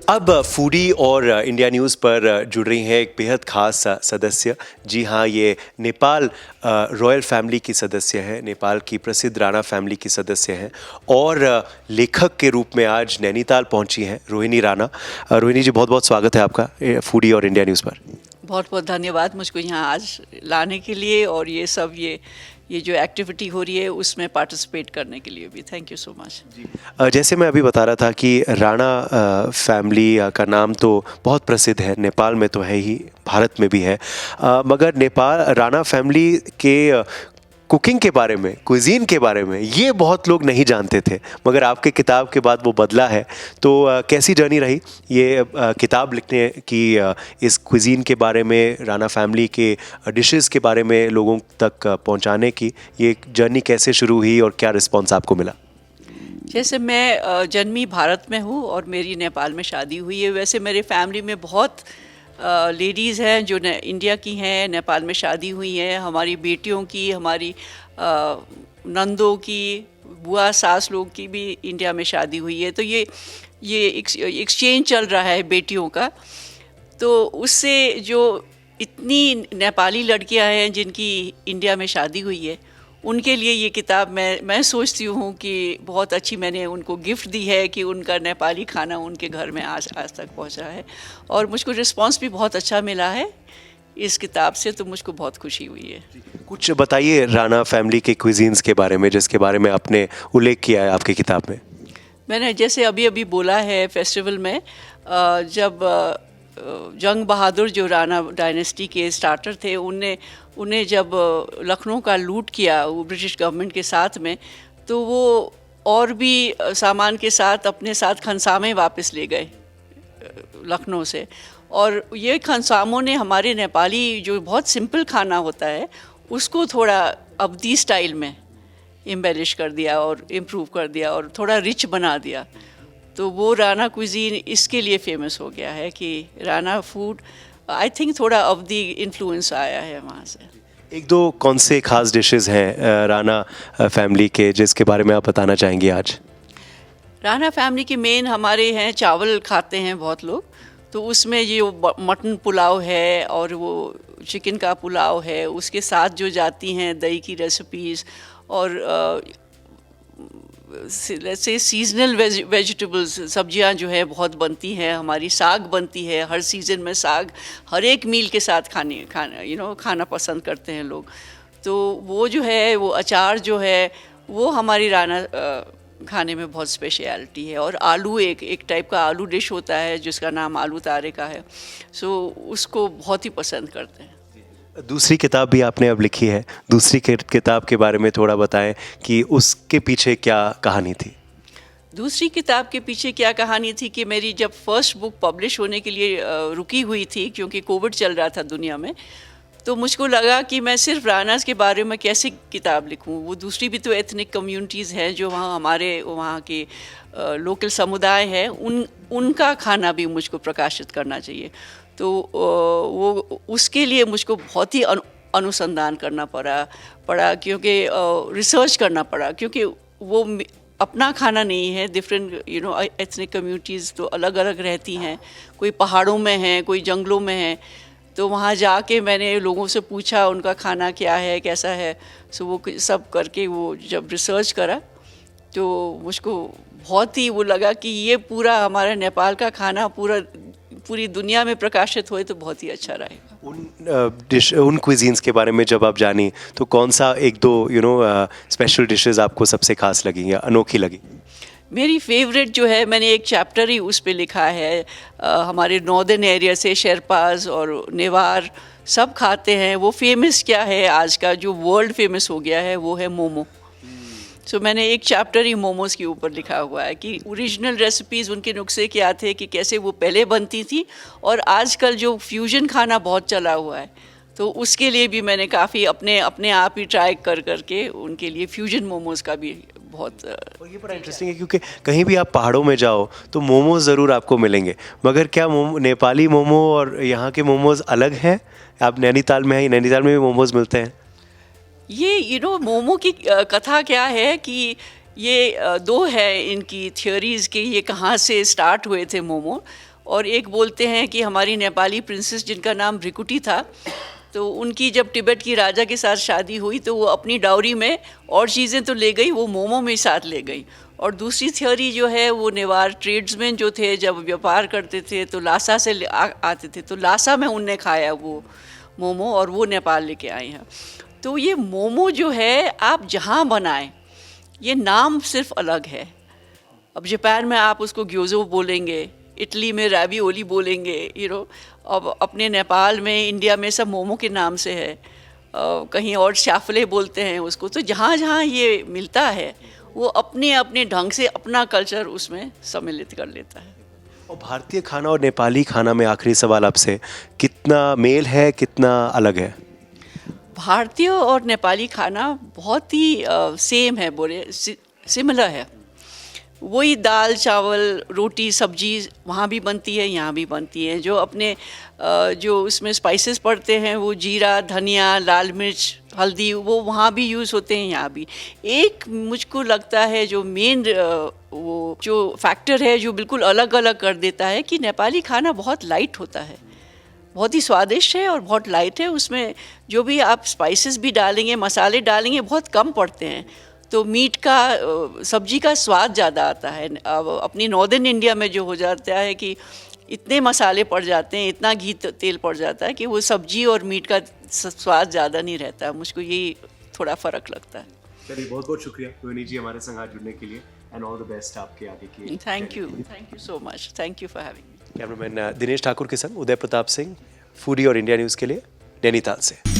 अब फूडी और India news पर जुड़ रही हैं एक बेहद ख़ास सदस्य। जी हाँ, ये नेपाल रॉयल फैमिली की सदस्य हैं, नेपाल की प्रसिद्ध राणा फैमिली की सदस्य हैं और लेखक के रूप में आज नैनीताल पहुंची हैं रोहिणी राणा। रोहिणी जी, बहुत बहुत स्वागत है आपका फूडी और इंडिया न्यूज़ पर। बहुत बहुत धन्यवाद मुझको यहाँ आज लाने के लिए और ये जो एक्टिविटी हो रही है उसमें पार्टिसिपेट करने के लिए भी। Thank you so much. जैसे मैं अभी बता रहा था कि राणा फैमिली का नाम तो बहुत प्रसिद्ध है, नेपाल में तो है ही, भारत में भी है, मगर नेपाल राणा फैमिली के कुकिंग के बारे में, कुजीन के बारे में ये बहुत लोग नहीं जानते थे, मगर आपके किताब के बाद वो बदला है। तो कैसी जर्नी रही ये किताब लिखने की, इस कुजीन के बारे में, राणा फैमिली के डिशेस के बारे में लोगों तक पहुंचाने की ये जर्नी कैसे शुरू हुई और क्या रिस्पॉन्स आपको मिला? जैसे मैं जन्मी भारत में हूँ और मेरी नेपाल में शादी हुई है। वैसे मेरे फैमिली में बहुत लेडीज़ हैं जो इंडिया की हैं, नेपाल में शादी हुई हैं। हमारी बेटियों की, हमारी नंदों की, बुआ सास लोग की भी इंडिया में शादी हुई है। तो ये एक्सचेंज चल रहा है बेटियों का। तो उससे जो इतनी नेपाली लड़कियां हैं जिनकी इंडिया में शादी हुई है, उनके लिए ये किताब मैं सोचती हूँ कि बहुत अच्छी मैंने उनको गिफ्ट दी है कि उनका नेपाली खाना उनके घर में आज तक पहुँचा है। और मुझको रिस्पांस भी बहुत अच्छा मिला है इस किताब से, तो मुझको बहुत खुशी हुई है। कुछ बताइए राणा फैमिली के क्विजीन्स के बारे में, जिसके बारे में आपने उल्लेख किया है आपकी किताब में। मैंने जैसे अभी बोला है फेस्टिवल में, जब जंग बहादुर जो राणा डायनेस्टी के स्टार्टर थे, उन्हें जब लखनऊ का लूट किया वो ब्रिटिश गवर्नमेंट के साथ में, तो वो और भी सामान के साथ अपने साथ खनसामे वापस ले गए लखनऊ से। और ये खनसामों ने हमारे नेपाली जो बहुत सिंपल खाना होता है उसको थोड़ा अवधी स्टाइल में एम्बेलिश कर दिया और इम्प्रूव कर दिया और थोड़ा रिच बना दिया। तो वो राणा कुजीन इसके लिए फेमस हो गया है कि राणा फूड, आई थिंक थोड़ा अवधी इन्फ्लुएंस आया है वहाँ से। एक दो कौन से खास डिशेस हैं राणा फैमिली के जिसके बारे में आप बताना चाहेंगे आज? राणा फैमिली के मेन हमारे हैं, चावल खाते हैं बहुत लोग, तो उसमें ये मटन पुलाव है और वो चिकन का पुलाव है, उसके साथ जो जाती हैं दही की रेसिपीज़ और से सीजनल वेजिटेबल्स, सब्जियां जो है बहुत बनती हैं। हमारी साग बनती है, हर सीज़न में साग हर एक मील के साथ खाना पसंद करते हैं लोग। तो वो जो है, वो अचार जो है वो हमारी राणा खाने में बहुत स्पेशलिटी है। और आलू, एक टाइप का आलू डिश होता है जिसका नाम आलू तारे का है, सो उसको बहुत ही पसंद करते हैं। दूसरी किताब भी आपने अब लिखी है, दूसरी किताब के बारे में थोड़ा बताएं कि उसके पीछे क्या कहानी थी? दूसरी किताब के पीछे क्या कहानी थी कि मेरी जब फर्स्ट बुक पब्लिश होने के लिए रुकी हुई थी क्योंकि कोविड चल रहा था दुनिया में, तो मुझको लगा कि मैं सिर्फ राणास के बारे में कैसे किताब लिखूं। वो दूसरी भी तो एथनिक कम्युनिटीज़ हैं जो हमारे वहाँ के लोकल समुदाय हैं, उनका खाना भी मुझको प्रकाशित करना चाहिए। तो वो उसके लिए मुझको बहुत ही अनुसंधान करना पड़ा क्योंकि रिसर्च करना पड़ा, क्योंकि वो अपना खाना नहीं है। डिफरेंट एथनिक कम्युनिटीज़ तो अलग अलग रहती हैं, कोई पहाड़ों में हैं, कोई जंगलों में हैं। तो वहाँ जाके मैंने लोगों से पूछा उनका खाना क्या है, कैसा है। सो वो सब करके वो जब रिसर्च करा तो मुझको बहुत ही वो लगा कि ये पूरा हमारा नेपाल का खाना पूरी दुनिया में प्रकाशित होए तो बहुत ही अच्छा रहेगा। उन क्विजीन्स के बारे में जब आप जानी तो कौन सा एक दो स्पेशल डिशेस आपको सबसे खास लगी या अनोखी लगी? मेरी फेवरेट जो है, मैंने एक चैप्टर ही उस पे लिखा है, हमारे नॉर्दर्न एरिया से शेरपाज और नेवार सब खाते हैं। वो फेमस क्या है आज का, जो वर्ल्ड फेमस हो गया है, वो है मोमो। सो मैंने एक चैप्टर ही मोमोज़ के ऊपर लिखा हुआ है कि ओरिजिनल रेसिपीज़, उनके नुस्खे क्या थे, कि कैसे वो पहले बनती थी, और आजकल जो फ्यूजन खाना बहुत चला हुआ है तो उसके लिए भी मैंने काफ़ी अपने आप ही ट्राई करके उनके लिए फ्यूजन मोमोज़ का भी बहुत। और ये बड़ा इंटरेस्टिंग है क्योंकि कहीं भी आप पहाड़ों में जाओ तो मोमोज ज़रूर आपको मिलेंगे, मगर क्या नेपाली मोमो और यहाँ के मोमोज अलग हैं? आप नैनीताल में हैं, नैनीताल में भी मोमोज मिलते हैं? ये मोमो की कथा क्या है कि ये दो है इनकी थियोरीज़ कि ये कहाँ से स्टार्ट हुए थे मोमो। और एक बोलते हैं कि हमारी नेपाली प्रिंसेस जिनका नाम रिकुटी था, तो उनकी जब तिब्बत की राजा के साथ शादी हुई तो वो अपनी डाउरी में और चीज़ें तो ले गई, वो मोमो में साथ ले गई। और दूसरी थ्योरी जो है वो नेवार ट्रेड्समैन जो थे जब व्यापार करते थे तो लासा से आते थे, तो लासा में उनने खाया वो मोमो और वो नेपाल लेके आए हैं। तो ये मोमो जो है आप जहाँ बनाएं, ये नाम सिर्फ अलग है। अब जापान में आप उसको ग्योजो बोलेंगे, इटली में राविओली बोलेंगे, अब अपने नेपाल में, इंडिया में सब मोमो के नाम से है, कहीं और शाफले बोलते हैं उसको। तो जहाँ जहाँ ये मिलता है वो अपने अपने ढंग से अपना कल्चर उसमें सम्मिलित कर लेता है। और भारतीय खाना और नेपाली खाना में आखिरी सवाल आपसे, कितना मेल है, कितना अलग है? भारतीय और नेपाली खाना बहुत ही सेम है, बोले सिमिलर है। वही दाल चावल रोटी सब्जी वहाँ भी बनती है, यहाँ भी बनती है। जो अपने जो उसमें स्पाइसेस पड़ते हैं वो जीरा, धनिया, लाल मिर्च, हल्दी, वो वहाँ भी यूज़ होते हैं, यहाँ भी। एक मुझको लगता है जो मेन वो जो फैक्टर है जो बिल्कुल अलग अलग कर देता है कि नेपाली खाना बहुत लाइट होता है, बहुत ही स्वादिष्ट है और बहुत लाइट है। उसमें जो भी आप स्पाइसेस भी डालेंगे, मसाले डालेंगे, बहुत कम पड़ते हैं, तो मीट का, सब्जी का स्वाद ज़्यादा आता है। अब अपनी नॉर्दर्न इंडिया में जो हो जाता है कि इतने मसाले पड़ जाते हैं, इतना घी तेल पड़ जाता है कि वो सब्जी और मीट का स्वाद ज़्यादा नहीं रहता है। मुझको यही थोड़ा फ़र्क लगता है। चलिए, बहुत बहुत शुक्रिया रोहिणी जी हमारे संग आज जुड़ने के लिए, एंड ऑल द बेस्ट आपके आगे की। Thank you so much, thank you for having me. Cameraman Dinesh Thakur के संग उदय प्रताप सिंह, फूडी और इंडिया न्यूज़ के लिए नैनीताल से।